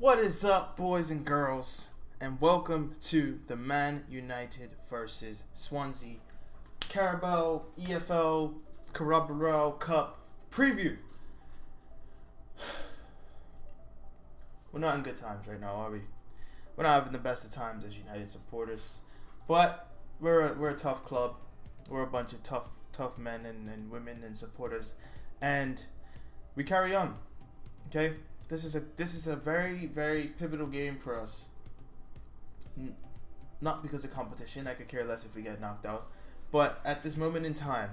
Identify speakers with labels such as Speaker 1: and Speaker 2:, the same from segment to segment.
Speaker 1: What is up, boys and girls, and welcome to the Man United versus Swansea Carabao Carabao Cup preview. We're not in good times right now, are we? We're not having the best of times as United supporters, but we're a tough club. We're a bunch of tough men and women and supporters, and we carry on. Okay. This is a very, very pivotal game for us. Not because of competition. I could care less if we get knocked out. But at this moment in time,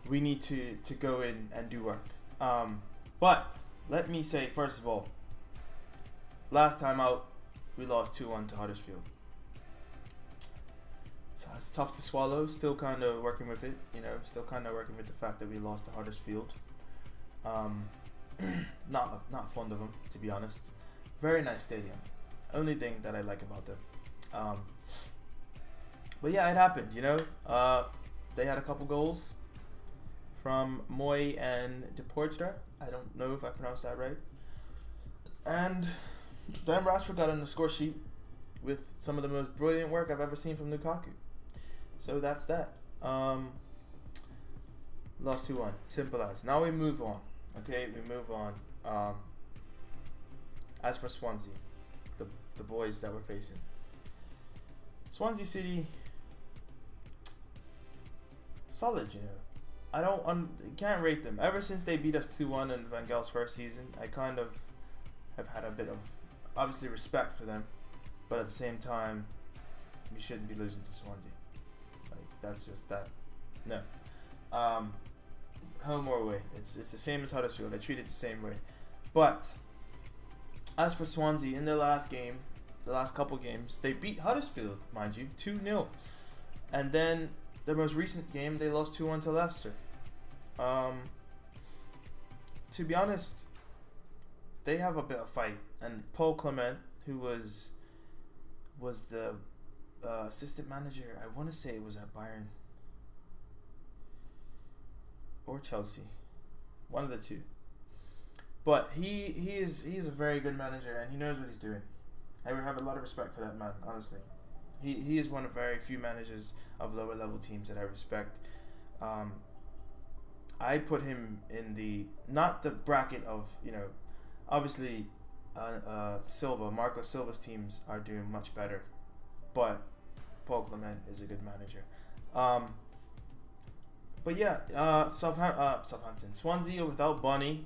Speaker 1: we need to go in and do work. But let me say, first of all, last time out, we lost 2-1 to Huddersfield. So it's tough to swallow. Still kind of working with it. Still kind of working with the fact that we lost to Huddersfield. Not fond of them, to be honest. Very nice stadium. Only thing that I like about them. But yeah, it happened. They had a couple goals from Moy and Deportra. I don't know if I pronounced that right. And then Rashford got on the score sheet with some of the most brilliant work I've ever seen from Lukaku. So that's that. Lost 2-1. Simple as. Now we move on. Okay, we move on. As for Swansea, the boys that we're facing, Swansea City, solid. I can't rate them. Ever since they beat us 2-1 in Van Gaal's first season, I kind of have had a bit of, obviously, respect for them, but at the same time, we shouldn't be losing to Swansea. That's just that. No. Home or away, it's the same as Huddersfield. They treat it the same way. But as for Swansea, in their last game, the last couple games, they beat Huddersfield, mind you, 2-0. And then their most recent game, they lost 2-1 to Leicester. To be honest, they have a bit of fight. And Paul Clement, who was the assistant manager, I want to say it was at Bayern or Chelsea, one of the two. But he is a very good manager, and he knows what he's doing. I would have a lot of respect for that man, honestly. He is one of very few managers of lower level teams that I respect. I put him in not the bracket of, obviously Marco Silva's teams are doing much better, but Paul Clement is a good manager. But yeah, Southampton, Swansea without Bunny,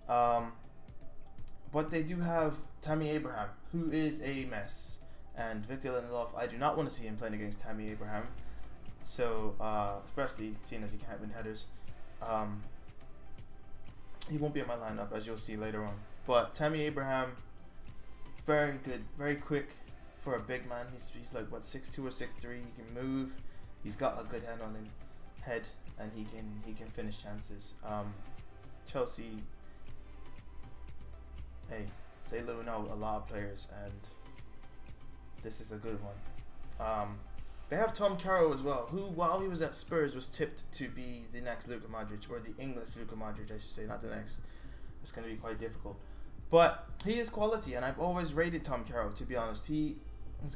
Speaker 1: but they do have Tammy Abraham, who is a mess, and Victor Lindelof. I do not want to see him playing against Tammy Abraham. So especially seeing as he can't win headers, he won't be in my lineup, as you'll see later on. But Tammy Abraham, very good, very quick for a big man. He's like 6'2" or 6'3". He can move. He's got a good head, and he can finish chances. Chelsea, hey, they loan out a lot of players, and this is a good one. They have Tom Carroll as well, who, while he was at Spurs, was tipped to be the next Luka Modric, or the English Luka Modric, I should say, not the next. It's going to be quite difficult. But he is quality, and I've always rated Tom Carroll, to be honest. He's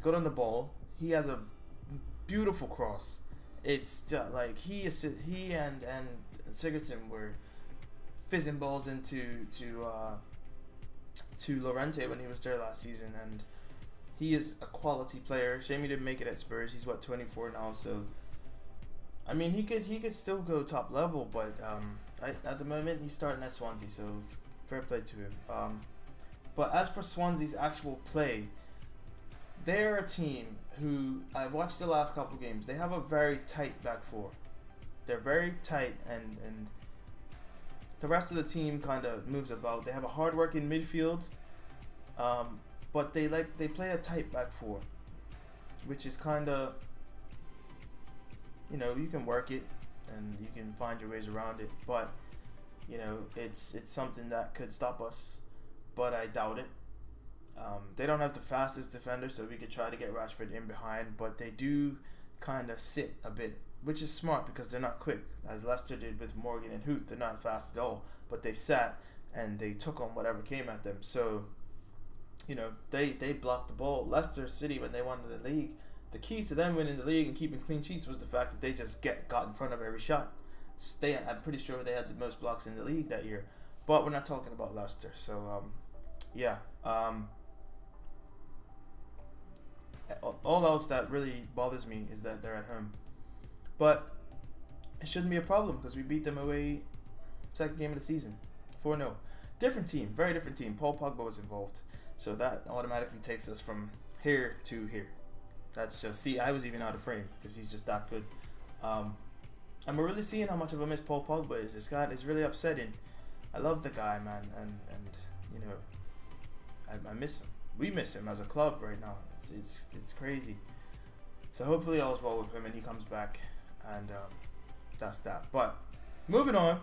Speaker 1: good on the ball. He has a beautiful cross. It's just like he and Sigurdsson were fizzing balls into Llorente when he was there last season, and he is a quality player. Shame he didn't make it at Spurs. He's 24 now, so I mean he could still go top level, but at the moment he's starting at Swansea, so fair play to him. But as for Swansea's actual play, they're a team who, I've watched the last couple games, they have a very tight back four. They're very tight, and the rest of the team kind of moves about. They have a hard-working midfield, but they play a tight back four, which is kind of, you can work it and you can find your ways around it, but it's something that could stop us, but I doubt it. They don't have the fastest defender, so we could try to get Rashford in behind, but they do kind of sit a bit, which is smart because they're not quick, as Leicester did with Morgan and Huth. They're not fast at all, but they sat and they took on whatever came at them. So they blocked the ball. Leicester City, when they won the league, the key to them winning the league and keeping clean sheets was the fact that they just got in front of every shot. I'm pretty sure they had the most blocks in the league that year, but we're not talking about Leicester. So yeah. All else that really bothers me is that they're at home, but it shouldn't be a problem because we beat them away second game of the season, 4-0. Different team, very different team. Paul Pogba was involved, so that automatically takes us from here to here. That's just, see, I was even out of frame because he's just that good. And we're really seeing how much of a miss Paul Pogba is. This guy is really upsetting. I love the guy, man, and you know, I miss him. We miss him as a club right now. It's crazy. So hopefully all's well with him and he comes back, and that's that. But moving on,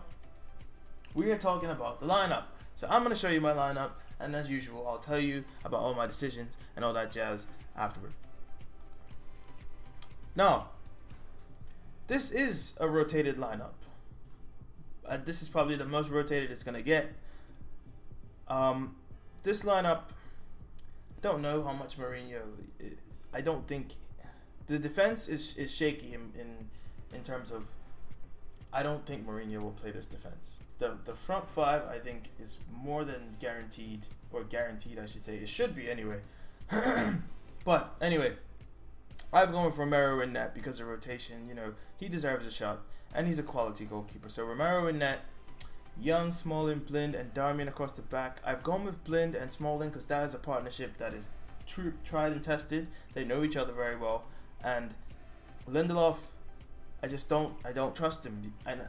Speaker 1: we are talking about the lineup. So I'm going to show you my lineup, and as usual, I'll tell you about all my decisions and all that jazz afterward. Now, this is a rotated lineup. This is probably the most rotated it's going to get. This lineup, I don't know how much Mourinho. I don't think the defense is shaky in terms of. I don't think Mourinho will play this defense. The front five, I think, is more than guaranteed, or guaranteed I should say. It should be anyway. But anyway, I've gone with Romero in net because of rotation. You know, he deserves a shot, and he's a quality goalkeeper. So Romero in net, Young, Smalling, Blind, and Darmian across the back. I've gone with Blind and Smalling because that is a partnership that is tried and tested. They know each other very well, and Lindelof, I don't trust him, and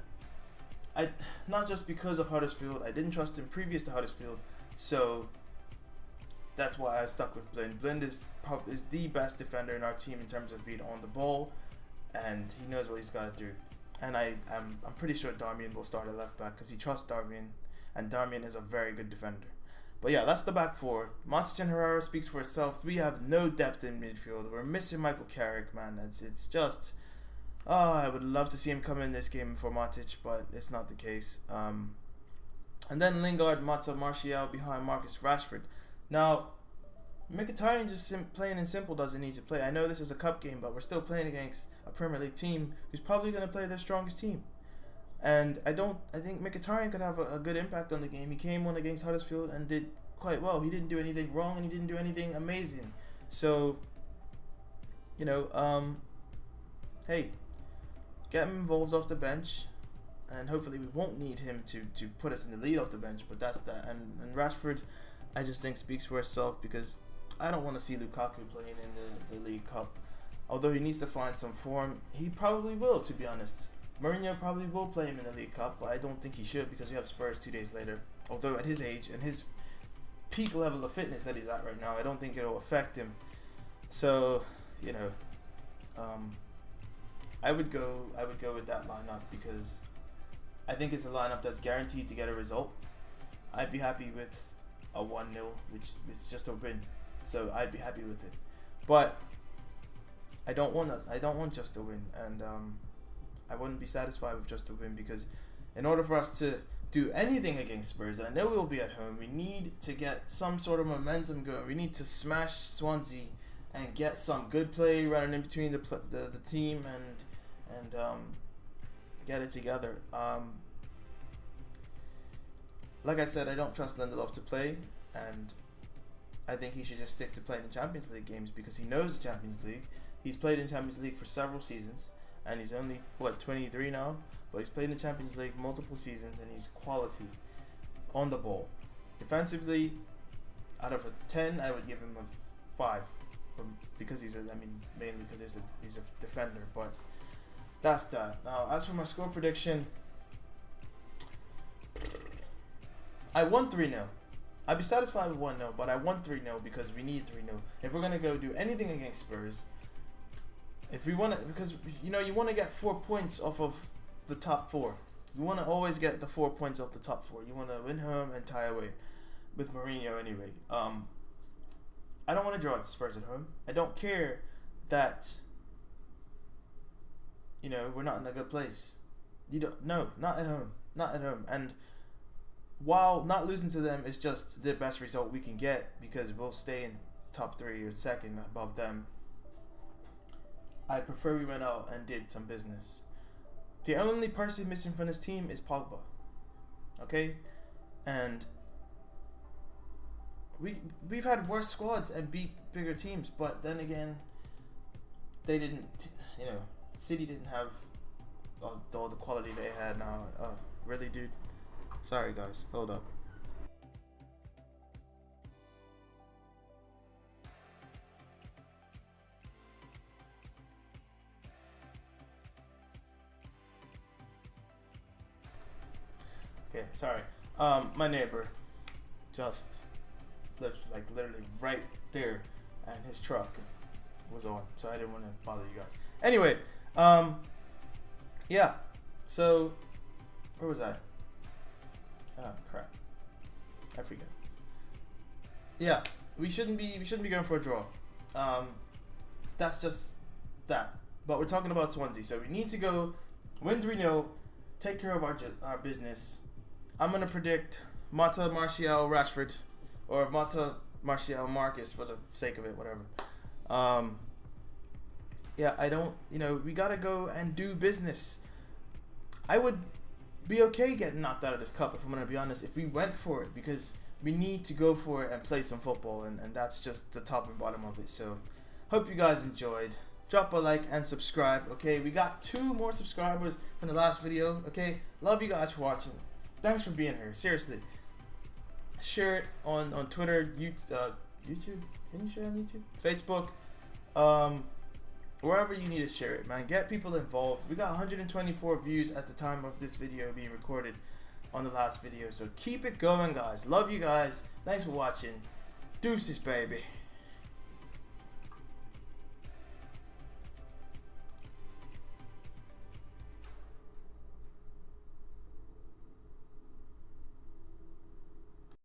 Speaker 1: I not just because of Huddersfield. I didn't trust him previous to Huddersfield, so that's why I stuck with Blind. Blind is the best defender in our team in terms of being on the ball, and he knows what he's got to do. And I'm pretty sure Darmian will start at left back because he trusts Darmian, and Darmian is a very good defender. But yeah, that's the back four. Matic and Herrera speaks for itself. We have no depth in midfield. We're missing Michael Carrick, man. It's just. I would love to see him come in this game for Matic, but it's not the case. And then Lingard, Mata, Martial behind Marcus Rashford. Now, Mkhitaryan just playing in simple doesn't need to play. I know this is a cup game, but we're still playing against a Premier League team who's probably going to play their strongest team. And I think Mkhitaryan could have a good impact on the game. He came on against Huddersfield and did quite well. He didn't do anything wrong and he didn't do anything amazing. So, you know, hey, get him involved off the bench, and hopefully we won't need him to put us in the lead off the bench, but that's that. And Rashford, I just think speaks for itself because I don't want to see Lukaku playing in the League Cup. Although he needs to find some form, he probably will, to be honest. Mourinho probably will play him in the League Cup, but I don't think he should because we have Spurs 2 days later. Although at his age and his peak level of fitness that he's at right now, I don't think it'll affect him. So, you know, I would go with that lineup because I think it's a lineup that's guaranteed to get a result. I'd be happy with a 1-0, which is just a win. So I'd be happy with it. But I don't want just a win, and I wouldn't be satisfied with just a win because in order for us to do anything against Spurs, and I know we'll be at home, we need to get some sort of momentum going. We need to smash Swansea and get some good play running in between the team and get it together. Like I said, I don't trust Lindelof to play, and I think he should just stick to playing in Champions League games because he knows the Champions League. He's played in Champions League for several seasons, and he's only 23 now, but he's played in the Champions League multiple seasons, and he's quality on the ball. Defensively, out of a 10, I would give him a 5, because mainly because he's a defender, but that's that. Now, as for my score prediction, I won 3-0. I'd be satisfied with 1-0, but I won 3-0 because we need 3-0. If we're going to go do anything against Spurs, if we want to, because, you know, you want to get 4 points off of the top 4. You want to always get the 4 points off the top 4. You want to win home and tie away with Mourinho anyway. I don't want to draw at Spurs at home. I don't care that, you know, we're not in a good place. Not at home. Not at home. And while not losing to them is just the best result we can get because we'll stay in top 3 or second above them, I prefer we went out and did some business. The only person missing from this team is Pogba. Okay? And we've had worse squads and beat bigger teams, but then again, they didn't, City didn't have all the quality they had now. Really, dude? Sorry, guys. Hold up. Okay, sorry. My neighbor just lives like literally right there, and his truck was on, so I didn't want to bother you guys. Anyway, yeah. So, where was I? Oh crap, I forget. Yeah, we shouldn't be going for a draw. That's just that. But we're talking about Swansea, so we need to go win 3-0, take care of our business. I'm gonna predict Mata, Martial, Rashford, or Mata, Martial, Marcus for the sake of it, whatever. Yeah, I don't, we gotta go and do business. I would be okay getting knocked out of this cup, if I'm gonna be honest, if we went for it, because we need to go for it and play some football, and that's just the top and bottom of it. So, hope you guys enjoyed. Drop a like and subscribe, okay? We got 2 more subscribers from the last video, okay? Love you guys for watching. Thanks for being here, seriously. Share it on Twitter, YouTube. Can you share on YouTube? Facebook. Wherever you need to share it, man. Get people involved. We got 124 views at the time of this video being recorded on the last video. So keep it going, guys. Love you guys. Thanks for watching. Deuces, baby.